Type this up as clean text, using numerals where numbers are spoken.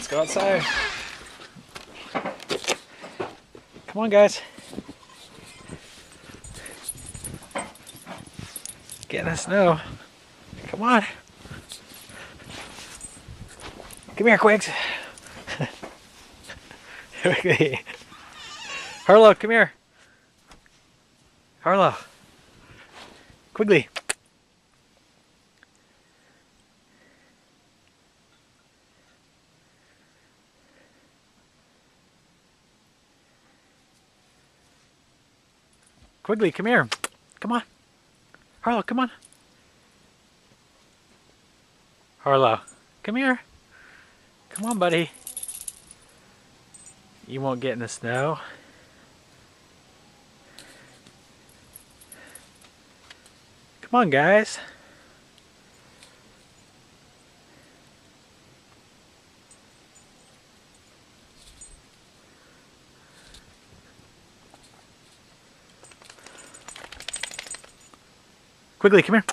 Let's go outside. Come on, guys. Get in the snow. Come on. Come here, Quigs. Harlow, come here. Harlow. Quigley. Quigley, come here. Come on. Harlow, come on. Harlow, come here. Come on, buddy. You won't get in the snow. Come on, guys. Quigley, come here.